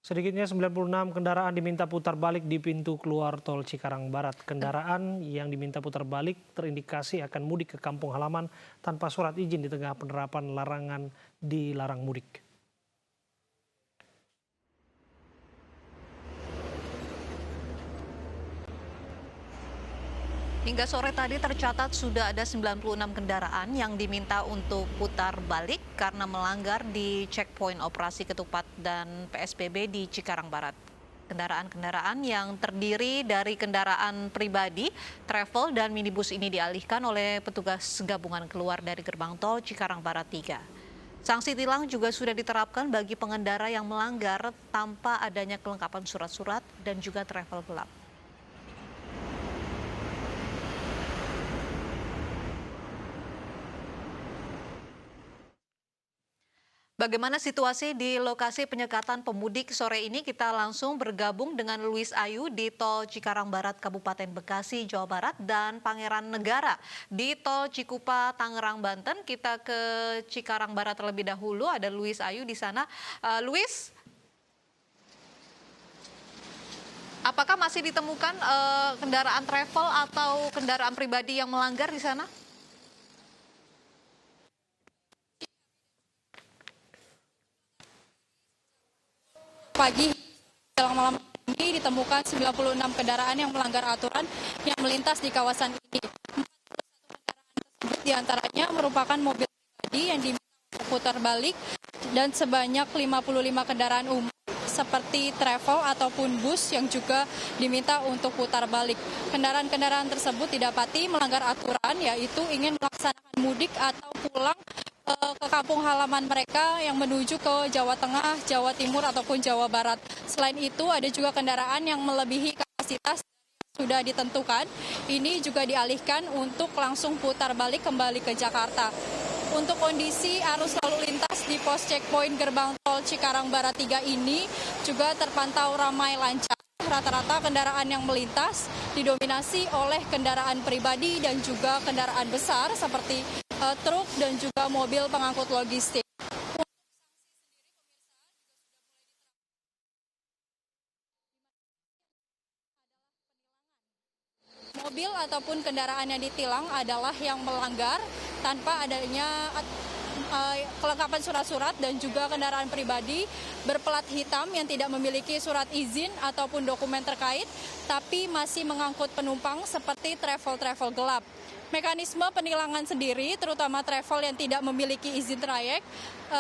Sedikitnya 96 kendaraan diminta putar balik di pintu keluar tol Cikarang Barat. Kendaraan yang diminta putar balik terindikasi akan mudik ke kampung halaman tanpa surat izin di tengah penerapan larangan dilarang mudik. Hingga sore tadi tercatat sudah ada 96 kendaraan yang diminta untuk putar balik karena melanggar di checkpoint operasi ketupat dan PSBB di Cikarang Barat. Kendaraan-kendaraan yang terdiri dari kendaraan pribadi, travel, dan minibus ini dialihkan oleh petugas gabungan keluar dari gerbang tol Cikarang Barat 3. Sanksi tilang juga sudah diterapkan bagi pengendara yang melanggar tanpa adanya kelengkapan surat-surat dan juga travel gelap. Bagaimana situasi di lokasi penyekatan pemudik sore ini? Kita langsung bergabung dengan Luis Ayu di Tol Cikarang Barat, Kabupaten Bekasi, Jawa Barat, dan Pangeran Negara di Tol Cikupa, Tangerang, Banten. Kita ke Cikarang Barat terlebih dahulu. Ada Luis Ayu di sana. Luis, apakah masih ditemukan kendaraan travel atau kendaraan pribadi yang melanggar di sana? Pagi jelang malam ini ditemukan 96 kendaraan yang melanggar aturan yang melintas di kawasan ini. 41 kendaraan tersebut diantaranya merupakan mobil pribadi yang diminta putar balik dan sebanyak 55 kendaraan umum seperti travel ataupun bus yang juga diminta untuk putar balik. Kendaraan-kendaraan tersebut didapati melanggar aturan, yaitu ingin melaksanakan mudik atau pulang ke kampung halaman mereka yang menuju ke Jawa Tengah, Jawa Timur ataupun Jawa Barat. Selain itu ada juga kendaraan yang melebihi kapasitas sudah ditentukan. Ini juga dialihkan untuk langsung putar balik kembali ke Jakarta. Untuk kondisi arus lalu lintas di pos checkpoint gerbang tol Cikarang Barat 3 ini juga terpantau ramai lancar. Rata-rata kendaraan yang melintas didominasi oleh kendaraan pribadi dan juga kendaraan besar seperti truk dan juga mobil pengangkut logistik. Mobil ataupun kendaraan yang ditilang adalah yang melanggar tanpa adanya kelengkapan surat-surat dan juga kendaraan pribadi berplat hitam yang tidak memiliki surat izin ataupun dokumen terkait, tapi masih mengangkut penumpang seperti travel gelap. Mekanisme penilangan sendiri, terutama travel yang tidak memiliki izin trayek,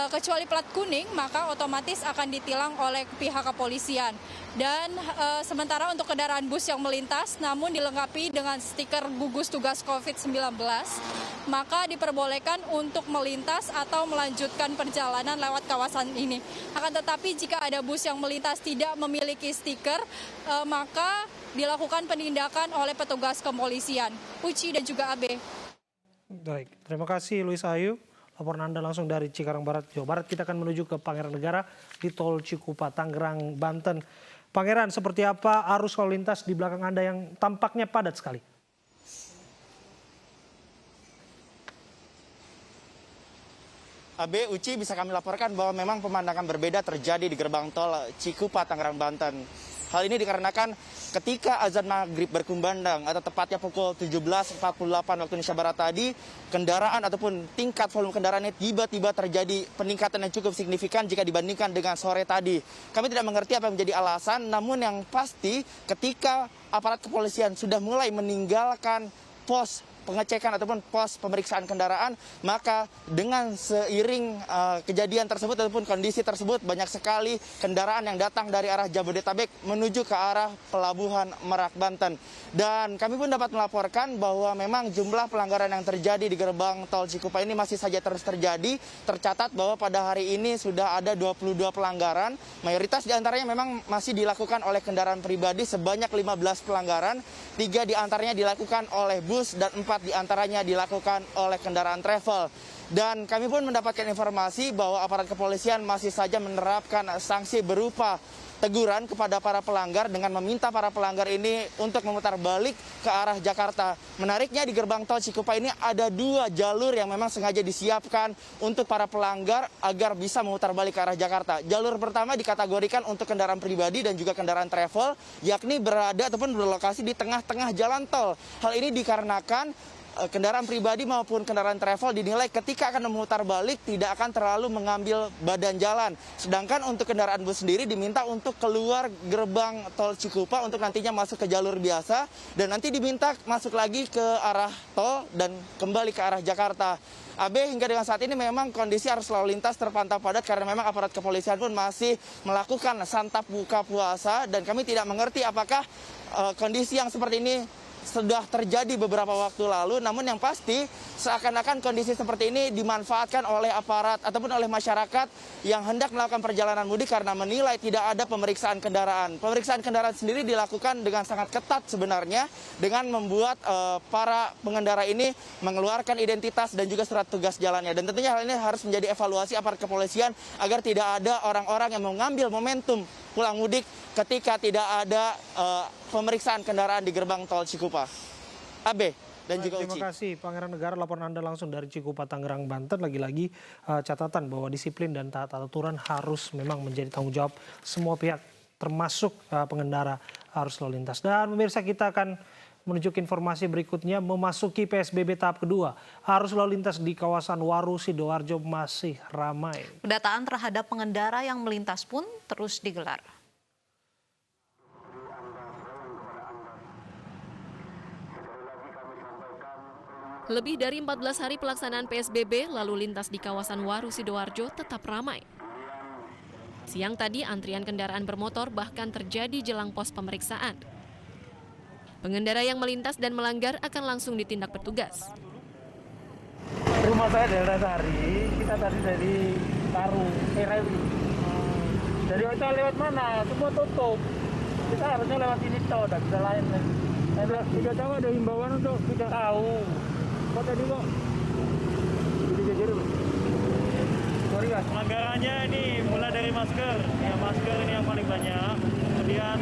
kecuali plat kuning, maka otomatis akan ditilang oleh pihak kepolisian. Dan sementara untuk kendaraan bus yang melintas, namun dilengkapi dengan stiker gugus tugas COVID-19, maka diperbolehkan untuk melintas atau melanjutkan perjalanan lewat kawasan ini. Akan tetapi jika ada bus yang melintas tidak memiliki stiker, maka dilakukan penindakan oleh petugas kepolisian. Uci dan juga AB. Baik, terima kasih Luis Ayu. Laporan Anda langsung dari Cikarang Barat, Jawa Barat. Kita akan menuju ke Pangeran Negara di Tol Cikupa, Tangerang, Banten. Pangeran, seperti apa arus lalu lintas di belakang Anda yang tampaknya padat sekali? AB, Uci, bisa kami laporkan bahwa memang pemandangan berbeda terjadi di gerbang tol Cikupa, Tangerang, Banten. Hal ini dikarenakan ketika azan maghrib berkumandang atau tepatnya pukul 17.48 waktu Indonesia Barat tadi, kendaraan ataupun tingkat volume kendaraan ini tiba-tiba terjadi peningkatan yang cukup signifikan jika dibandingkan dengan sore tadi. Kami tidak mengerti apa yang menjadi alasan, namun yang pasti ketika aparat kepolisian sudah mulai meninggalkan pos pengecekan ataupun pos pemeriksaan kendaraan, maka dengan seiring kejadian tersebut ataupun kondisi tersebut banyak sekali kendaraan yang datang dari arah Jabodetabek menuju ke arah Pelabuhan Merak, Banten. Dan kami pun dapat melaporkan bahwa memang jumlah pelanggaran yang terjadi di gerbang tol Cikupa ini masih saja terus terjadi. Tercatat bahwa pada hari ini sudah ada 22 pelanggaran, mayoritas diantaranya memang masih dilakukan oleh kendaraan pribadi sebanyak 15 pelanggaran, 3 diantaranya dilakukan oleh bus dan 4 diantaranya dilakukan oleh kendaraan travel. Dan kami pun mendapatkan informasi bahwa aparat kepolisian masih saja menerapkan sanksi berupa teguran kepada para pelanggar dengan meminta para pelanggar ini untuk memutar balik ke arah Jakarta. Menariknya di gerbang tol Cikupa ini ada 2 jalur yang memang sengaja disiapkan untuk para pelanggar agar bisa memutar balik ke arah Jakarta. Jalur pertama dikategorikan untuk kendaraan pribadi dan juga kendaraan travel, yakni berada ataupun berlokasi di tengah-tengah jalan tol. Hal ini dikarenakan kendaraan pribadi maupun kendaraan travel dinilai ketika akan memutar balik tidak akan terlalu mengambil badan jalan. Sedangkan untuk kendaraan bus sendiri diminta untuk keluar gerbang tol Cikupa untuk nantinya masuk ke jalur biasa dan nanti diminta masuk lagi ke arah tol dan kembali ke arah Jakarta. Abe, hingga dengan saat ini memang kondisi arus lalu lintas terpantau padat karena memang aparat kepolisian pun masih melakukan santap buka puasa dan kami tidak mengerti apakah kondisi yang seperti ini sudah terjadi beberapa waktu lalu, namun yang pasti seakan-akan kondisi seperti ini dimanfaatkan oleh aparat ataupun oleh masyarakat yang hendak melakukan perjalanan mudik karena menilai tidak ada pemeriksaan kendaraan. Pemeriksaan kendaraan sendiri dilakukan dengan sangat ketat sebenarnya dengan membuat para pengendara ini mengeluarkan identitas dan juga surat tugas jalannya. Dan tentunya hal ini harus menjadi evaluasi aparat kepolisian agar tidak ada orang-orang yang mengambil momentum pulang mudik ketika tidak ada pemeriksaan kendaraan di gerbang tol Cikupa. Abe dan juga Uci. Terima kasih Pangeran Negara, laporan Anda langsung dari Cikupa, Tangerang, Banten. Lagi-lagi catatan bahwa disiplin dan taat aturan harus memang menjadi tanggung jawab semua pihak, termasuk pengendara arus lalu lintas. Dan pemirsa, kita akan menuju ke informasi berikutnya. Memasuki PSBB tahap kedua, arus lalu lintas di kawasan Waru, Sidoarjo masih ramai. Pendataan terhadap pengendara yang melintas pun terus digelar. Lebih dari 14 hari pelaksanaan PSBB, lalu lintas di kawasan Waru, Sidoarjo tetap ramai. Siang tadi, antrian kendaraan bermotor bahkan terjadi jelang pos pemeriksaan. Pengendara yang melintas dan melanggar akan langsung ditindak petugas. Rumah saya dari Rasari, kita tadi dari Taru, Rewi. Jadi kita lewat mana? Semua tutup. Kita harusnya lewat ini toh, tidak bisa lain. Tidak tahu ada himbauan untuk tidak tahu. Kok tadi kok? Pelanggarannya ini mulai dari masker, ya masker ini yang paling banyak. Kemudian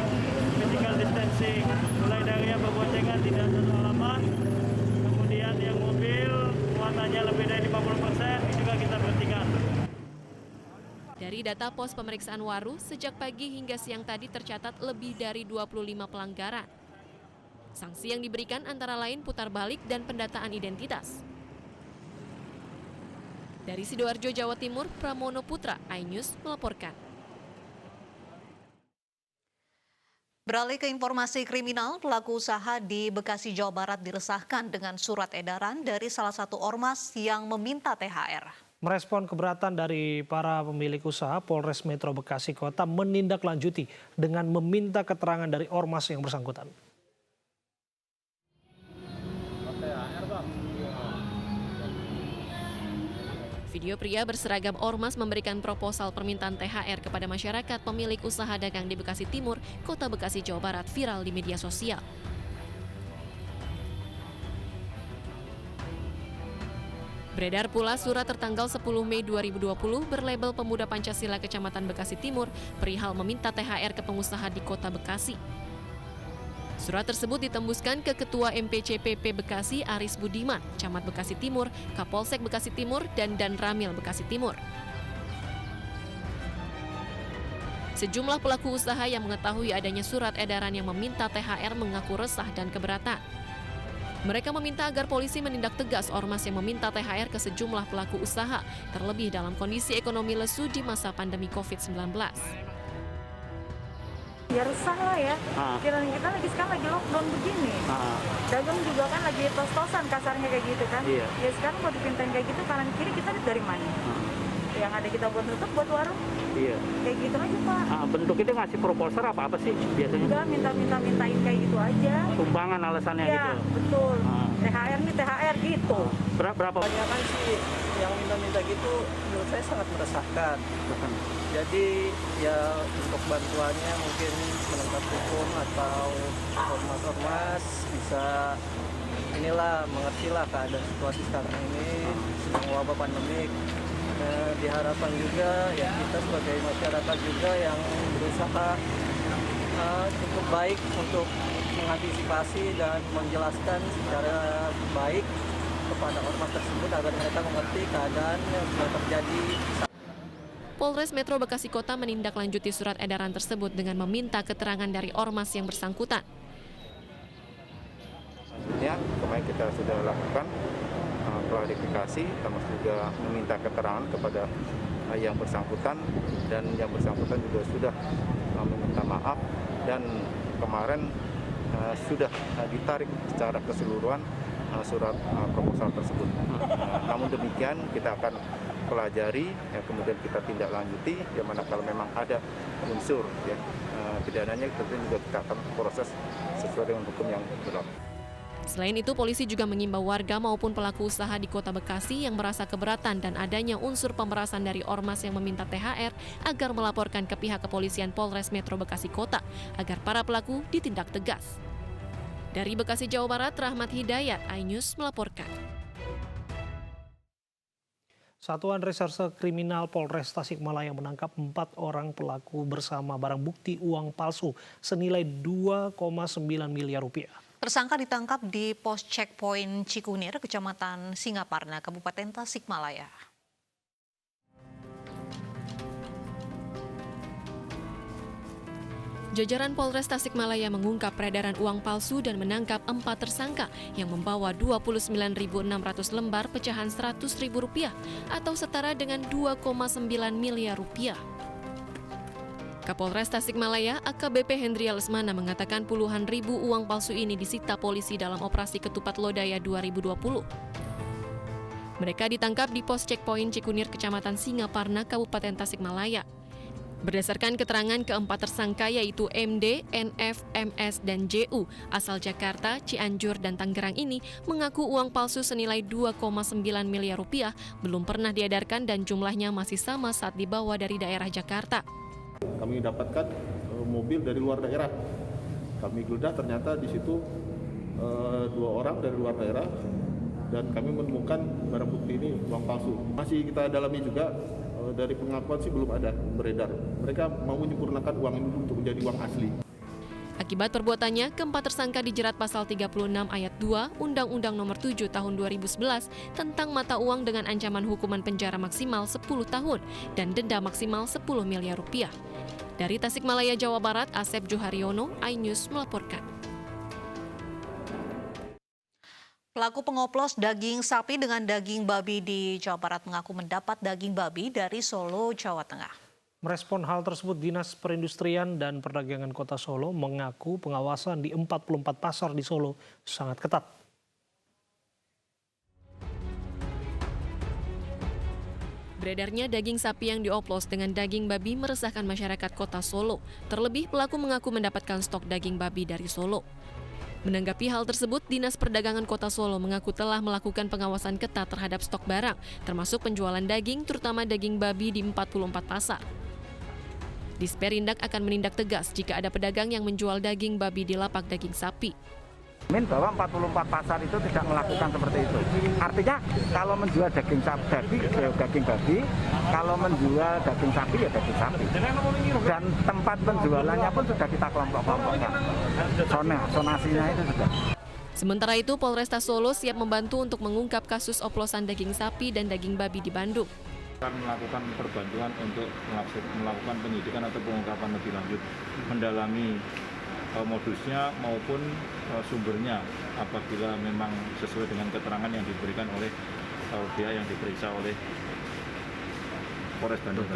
physical distancing, mulai dari yang berboncengan tidak satu halaman. Kemudian yang mobil muatannya lebih dari 50%, ini juga kita berhentikan. Dari data pos pemeriksaan Waru, sejak pagi hingga siang tadi tercatat lebih dari 25 pelanggaran. Sanksi yang diberikan antara lain putar balik dan pendataan identitas. Dari Sidoarjo, Jawa Timur, Pramono Putra, iNews melaporkan. Beralih ke informasi kriminal, pelaku usaha di Bekasi, Jawa Barat diresahkan dengan surat edaran dari salah satu ormas yang meminta THR. Merespon keberatan dari para pemilik usaha, Polres Metro Bekasi Kota menindaklanjuti dengan meminta keterangan dari ormas yang bersangkutan. Video pria berseragam ormas memberikan proposal permintaan THR kepada masyarakat pemilik usaha dagang di Bekasi Timur, Kota Bekasi, Jawa Barat viral di media sosial. Beredar pula surat tertanggal 10 Mei 2020 berlabel Pemuda Pancasila Kecamatan Bekasi Timur perihal meminta THR ke pengusaha di Kota Bekasi. Surat tersebut ditembuskan ke Ketua MPCPP Bekasi Aris Budiman, Camat Bekasi Timur, Kapolsek Bekasi Timur, dan Danramil Bekasi Timur. Sejumlah pelaku usaha yang mengetahui adanya surat edaran yang meminta THR mengaku resah dan keberatan. Mereka meminta agar polisi menindak tegas ormas yang meminta THR ke sejumlah pelaku usaha, terlebih dalam kondisi ekonomi lesu di masa pandemi COVID-19. Ya resah lah ya, kita lagi sekarang lagi lockdown begini, dagang juga kan lagi tos-tosan kasarnya kayak gitu kan, ya sekarang mau dipintain kayak gitu kanan kiri kita dari mana? Yang ada kita buat tutup buat warung, kayak gitu aja Pak. Bentuk itu ngasih proposal apa sih biasanya? Enggak, mintain kayak gitu aja. Sumbangan alasannya Ya, gitu? betul, THR nih THR gitu. Berapa? Kebanyakan sih yang minta-minta gitu menurut saya sangat meresahkan. Jadi ya untuk bantuannya mungkin penegak hukum atau ormas-ormas bisa mengertilah keadaan situasi sekarang ini sedang wabah pandemik. Diharapkan juga ya kita sebagai masyarakat juga yang berusaha berusaha cukup baik untuk mengantisipasi dan menjelaskan secara baik kepada ormas tersebut agar mereka mengerti keadaan yang sudah terjadi. Polres Metro Bekasi Kota menindaklanjuti surat edaran tersebut dengan meminta keterangan dari ormas yang bersangkutan. Ya, kemarin kita sudah lakukan klarifikasi, termasuk juga meminta keterangan kepada yang bersangkutan, dan yang bersangkutan juga sudah meminta maaf, dan kemarin sudah ditarik secara keseluruhan surat proposal tersebut. Namun demikian kita akan pelajari, ya, kemudian kita tindak lanjuti, yang mana kalau memang ada unsur ya pidananya, tentu juga kita akan proses sesuai dengan hukum yang berlaku. Selain itu, polisi juga mengimbau warga maupun pelaku usaha di Kota Bekasi yang merasa keberatan dan adanya unsur pemerasan dari ormas yang meminta THR agar melaporkan ke pihak kepolisian Polres Metro Bekasi Kota agar para pelaku ditindak tegas. Dari Bekasi, Jawa Barat, Rahmat Hidayat, iNews melaporkan. Satuan Reserse Kriminal Polres Tasikmalaya menangkap 4 orang pelaku bersama barang bukti uang palsu senilai 2,9 miliar rupiah. Tersangka ditangkap di pos checkpoint Cikunir, Kecamatan Singaparna, Kabupaten Tasikmalaya. Jajaran Polres Tasikmalaya mengungkap peredaran uang palsu dan menangkap 4 tersangka yang membawa 29.600 lembar pecahan Rp100.000 atau setara dengan 2,9 miliar rupiah. Kapolres Tasikmalaya AKBP Hendria Lesmana mengatakan puluhan ribu uang palsu ini disita polisi dalam operasi Ketupat Lodaya 2020. Mereka ditangkap di pos checkpoint Cikunir, Kecamatan Singaparna, Kabupaten Tasikmalaya. Berdasarkan keterangan keempat tersangka yaitu MD, NF, MS, dan JU asal Jakarta, Cianjur, dan Tangerang ini mengaku uang palsu senilai 2,9 miliar rupiah belum pernah diedarkan dan jumlahnya masih sama saat dibawa dari daerah Jakarta. Kami dapatkan mobil dari luar daerah. Kami geledah, ternyata di situ 2 orang dari luar daerah, dan kami menemukan barang bukti ini uang palsu. Masih kita dalami juga, dari pengakuan sih belum ada beredar. Mereka mau menyempurnakan uang ini untuk menjadi uang asli. Akibat perbuatannya, keempat tersangka dijerat pasal 36 ayat 2 Undang-Undang Nomor 7 Tahun 2011 tentang mata uang dengan ancaman hukuman penjara maksimal 10 tahun dan denda maksimal 10 miliar rupiah. Dari Tasikmalaya, Jawa Barat, Asep Juharyono, iNews melaporkan. Pelaku pengoplos daging sapi dengan daging babi di Jawa Barat mengaku mendapat daging babi dari Solo, Jawa Tengah. Merespon hal tersebut, Dinas Perindustrian dan Perdagangan Kota Solo mengaku pengawasan di 44 pasar di Solo sangat ketat. Beredarnya daging sapi yang dioplos dengan daging babi meresahkan masyarakat Kota Solo. Terlebih pelaku mengaku mendapatkan stok daging babi dari Solo. Menanggapi hal tersebut, Dinas Perdagangan Kota Solo mengaku telah melakukan pengawasan ketat terhadap stok barang, termasuk penjualan daging, terutama daging babi di 44 pasar. Disperindak akan menindak tegas jika ada pedagang yang menjual daging babi di lapak daging sapi. Bahwa 44 pasar itu tidak melakukan seperti itu. Artinya kalau menjual daging babi, kalau menjual daging sapi ya daging sapi. Dan tempat penjualannya pun sudah kita kelompok-kelompokkan. Zonasinya itu sudah. Sementara itu, Polresta Solo siap membantu untuk mengungkap kasus oplosan daging sapi dan daging babi di Bandung. Akan melakukan perbantuan untuk melakukan penyidikan atau pengungkapan lebih lanjut, mendalami modusnya maupun sumbernya apabila memang sesuai dengan keterangan yang diberikan oleh pihak yang diperiksa oleh Polres Bandung.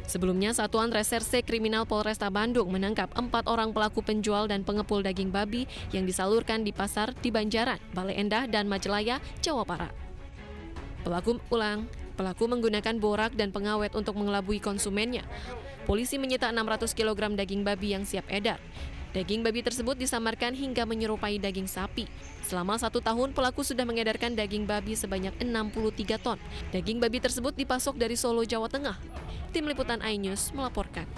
Sebelumnya, Satuan Reserse Kriminal Polresta Bandung menangkap 4 orang pelaku penjual dan pengepul daging babi yang disalurkan di pasar di Banjaran, Bale Endah, dan Majalaya, Jawa Barat. Pelaku menggunakan borak dan pengawet untuk mengelabui konsumennya. Polisi menyita 600 kg daging babi yang siap edar. Daging babi tersebut disamarkan hingga menyerupai daging sapi. Selama 1 tahun, pelaku sudah mengedarkan daging babi sebanyak 63 ton. Daging babi tersebut dipasok dari Solo, Jawa Tengah. Tim Liputan iNews melaporkan.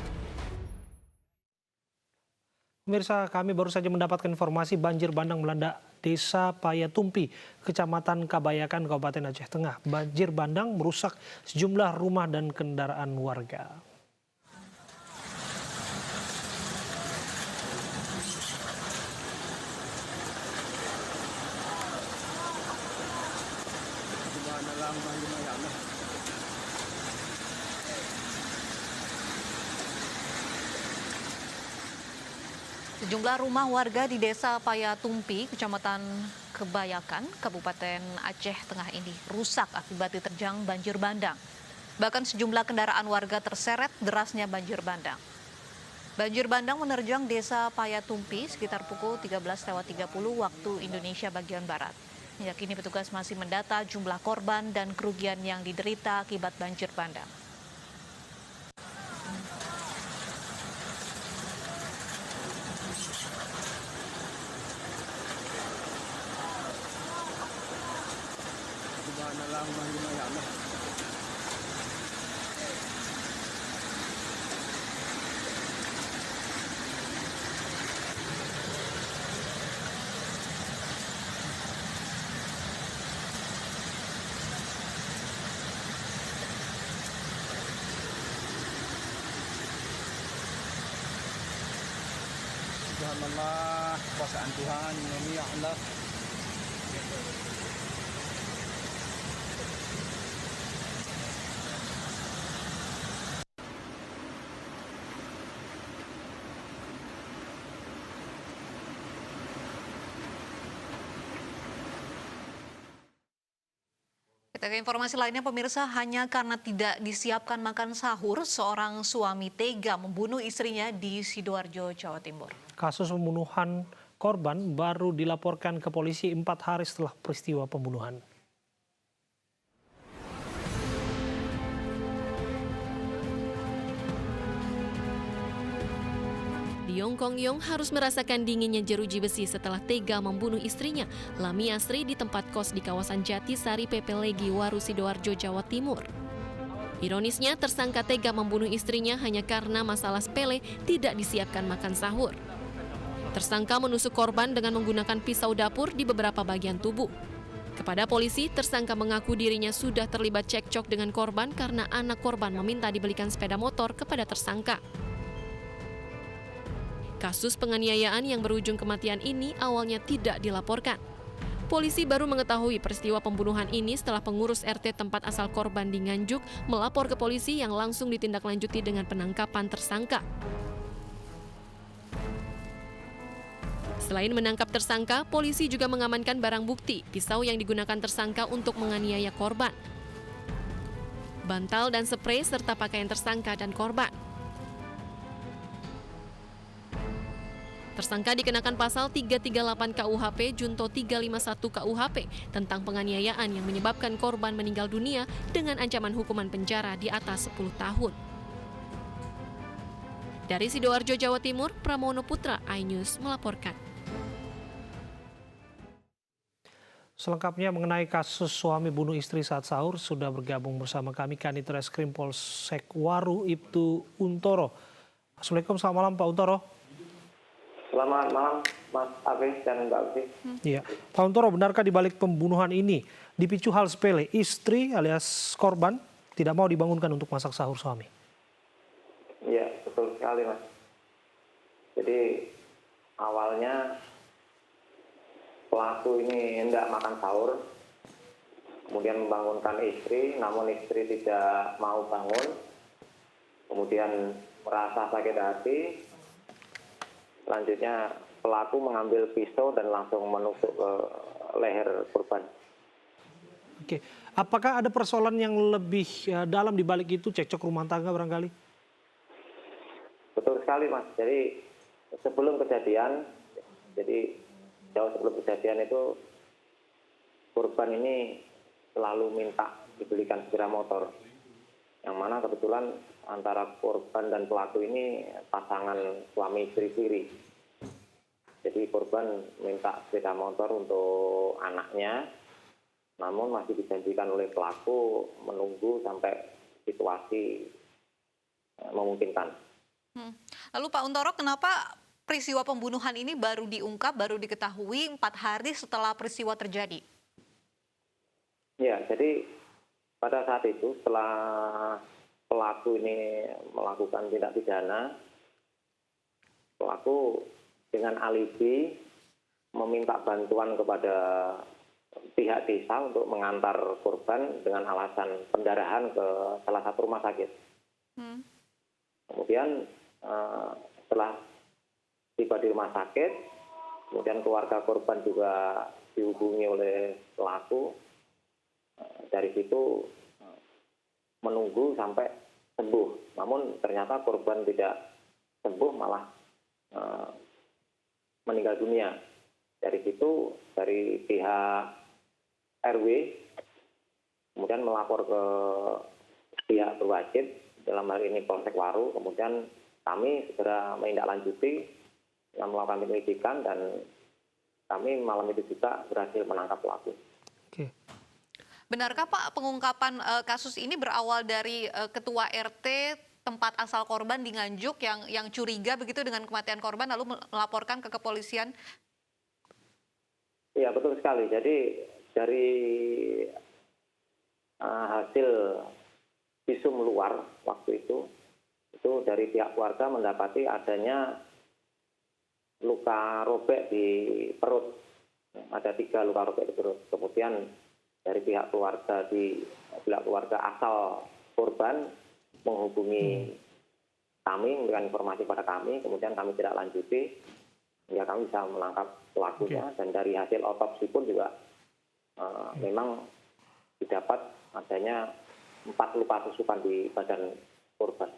Pemirsa, kami baru saja mendapatkan informasi banjir bandang melanda Desa Payatumpi, Kecamatan Kabayakan, Kabupaten Aceh Tengah. Banjir bandang merusak sejumlah rumah dan kendaraan warga. Sejumlah rumah warga di Desa Payatumpi, Kecamatan Kebayakan, Kabupaten Aceh Tengah ini rusak akibat diterjang banjir bandang. Bahkan sejumlah kendaraan warga terseret derasnya banjir bandang. Banjir bandang menerjang Desa Payatumpi sekitar pukul 13.30 waktu Indonesia bagian Barat. Hingga kini petugas masih mendata jumlah korban dan kerugian yang diderita akibat banjir bandang. Subhanallah, kekuasaan Tuhan, ya Allah. Kita ke informasi lainnya, pemirsa, hanya karena tidak disiapkan makan sahur, seorang suami tega membunuh istrinya di Sidoarjo, Jawa Timur. Kasus pembunuhan korban baru dilaporkan ke polisi 4 hari setelah peristiwa pembunuhan. Yong Kong Yong harus merasakan dinginnya jeruji besi setelah tega membunuh istrinya, Lami Asri, di tempat kos di kawasan Jatisari Pepelegi, Waru, Sidoarjo, Jawa Timur. Ironisnya, tersangka tega membunuh istrinya hanya karena masalah sepele tidak disiapkan makan sahur. Tersangka menusuk korban dengan menggunakan pisau dapur di beberapa bagian tubuh. Kepada polisi, tersangka mengaku dirinya sudah terlibat cekcok dengan korban karena anak korban meminta dibelikan sepeda motor kepada tersangka. Kasus penganiayaan yang berujung kematian ini awalnya tidak dilaporkan. Polisi baru mengetahui peristiwa pembunuhan ini setelah pengurus RT tempat asal korban di Nganjuk melapor ke polisi yang langsung ditindaklanjuti dengan penangkapan tersangka. Selain menangkap tersangka, polisi juga mengamankan barang bukti, pisau yang digunakan tersangka untuk menganiaya korban, bantal dan sprei serta pakaian tersangka dan korban. Tersangka dikenakan pasal 338 KUHP junto 351 KUHP tentang penganiayaan yang menyebabkan korban meninggal dunia dengan ancaman hukuman penjara di atas 10 tahun. Dari Sidoarjo, Jawa Timur, Pramono Putra, iNews melaporkan. Selengkapnya mengenai kasus suami bunuh istri saat sahur, sudah bergabung bersama kami Kanit Reskrim Polsek Waru, Ibtu Untoro. Assalamualaikum, selamat malam Pak Untoro. Selamat malam, Mas Afif dan Mbak Ufi. Iya, Pak Untoro, benarkah di balik pembunuhan ini dipicu hal sepele, istri alias korban tidak mau dibangunkan untuk masak sahur suami? Iya, betul sekali, Mas. Jadi awalnya pelaku ini hendak makan sahur, kemudian membangunkan istri, namun istri tidak mau bangun, kemudian merasa sakit hati. Selanjutnya pelaku mengambil pisau dan langsung menusuk ke leher korban. Oke, apakah ada persoalan yang lebih dalam di balik itu, cekcok rumah tangga barangkali? Betul sekali, Mas. Jadi sebelum kejadian, jauh sebelum kejadian itu korban ini selalu minta dibelikan sepeda motor. Yang mana kebetulan antara korban dan pelaku ini pasangan suami istri. Jadi korban minta sepeda motor untuk anaknya, namun masih dijanjikan oleh pelaku menunggu sampai situasi memungkinkan. Lalu Pak Untoro, kenapa peristiwa pembunuhan ini baru diungkap, baru diketahui 4 hari setelah peristiwa terjadi? Ya, jadi pada saat itu setelah pelaku ini melakukan tindak pidana, pelaku dengan alibi meminta bantuan kepada pihak desa untuk mengantar korban dengan alasan pendarahan ke salah satu rumah sakit. Kemudian setelah tiba di rumah sakit, kemudian keluarga korban juga dihubungi oleh pelaku. Dari situ menunggu sampai sembuh, namun ternyata korban tidak sembuh, malah meninggal dunia. Dari situ dari pihak RW kemudian melapor ke pihak berwajib, dalam hal ini Polsek Waru, kemudian kami segera menindaklanjuti yang melakukan penyelidikan dan kami malam itu juga berhasil menangkap pelaku. Oke. Benarkah Pak pengungkapan kasus ini berawal dari ketua RT tempat asal korban di Nganjuk yang curiga begitu dengan kematian korban lalu melaporkan ke kepolisian? Iya, betul sekali. Jadi dari hasil visum luar waktu itu dari pihak keluarga mendapati adanya luka robek di perut. Ada 3 luka robek di perut. Kemudian dari pihak keluarga asal korban menghubungi kami, memberikan informasi pada kami, kemudian kami tidak lanjuti, ya kami bisa menangkap pelakunya. Dan dari hasil otopsi pun juga memang didapat adanya 4 luka tusukan di badan korban.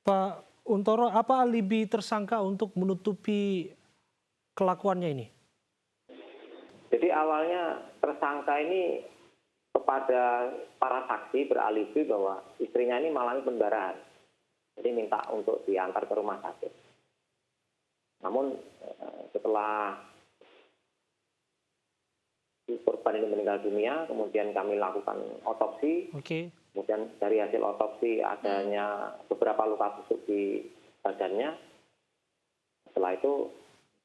Pak Untoro, apa alibi tersangka untuk menutupi kelakuannya ini? Jadi awalnya tersangka ini kepada para saksi beralibi bahwa istrinya ini mengalami pendarahan. Jadi minta untuk diantar ke rumah sakit. Namun setelah korban ini meninggal dunia, kemudian kami lakukan otopsi. Kemudian dari hasil otopsi adanya beberapa luka tusuk di badannya. Setelah itu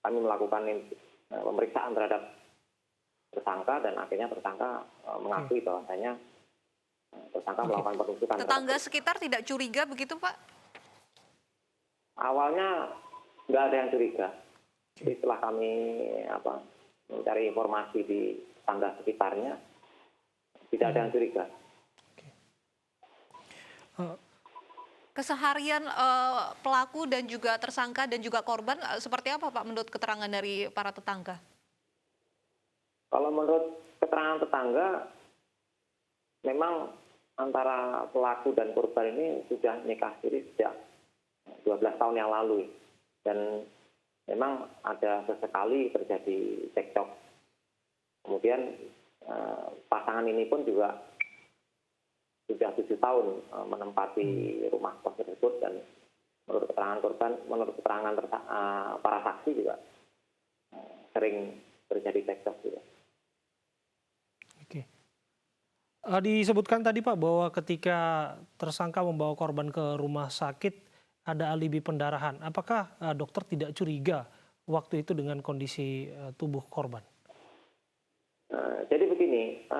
kami melakukan pemeriksaan terhadap tersangka dan akhirnya tersangka mengakui bahwasanya tersangka melakukan penusukan. Tetangga sekitar tidak curiga begitu Pak? Awalnya nggak ada yang curiga. Jadi setelah kami mencari informasi di tetangga sekitarnya, tidak ada yang curiga. Keseharian pelaku dan juga tersangka dan juga korban seperti apa Pak menurut keterangan dari para tetangga? Kalau menurut keterangan tetangga, memang antara pelaku dan korban ini sudah nikah siri sejak 12 tahun yang lalu. Dan memang ada sesekali terjadi cekcok. Kemudian pasangan ini pun juga sudah 7 tahun menempati rumah kos tersebut, dan menurut keterangan korban, menurut keterangan para saksi juga sering terjadi cekcok juga. Disebutkan tadi Pak bahwa ketika tersangka membawa korban ke rumah sakit ada alibi pendarahan. Apakah dokter tidak curiga waktu itu dengan kondisi tubuh korban? Jadi begini,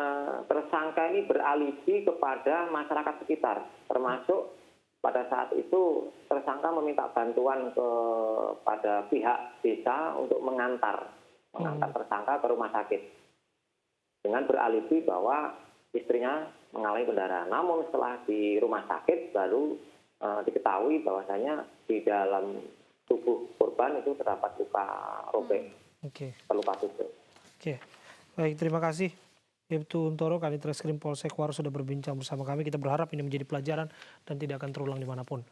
tersangka ini beralibi kepada masyarakat sekitar, termasuk pada saat itu tersangka meminta bantuan kepada pihak desa untuk mengantar tersangka ke rumah sakit dengan beralibi bahwa istrinya mengalami pendarahan. Namun setelah di rumah sakit baru diketahui bahwasanya di dalam tubuh korban itu terdapat luka robek, luka tusuk. Baik, terima kasih Ibtu Untoro, Kanit Reskrim Polsek Waru sudah berbincang bersama kami. Kita berharap ini menjadi pelajaran dan tidak akan terulang dimanapun.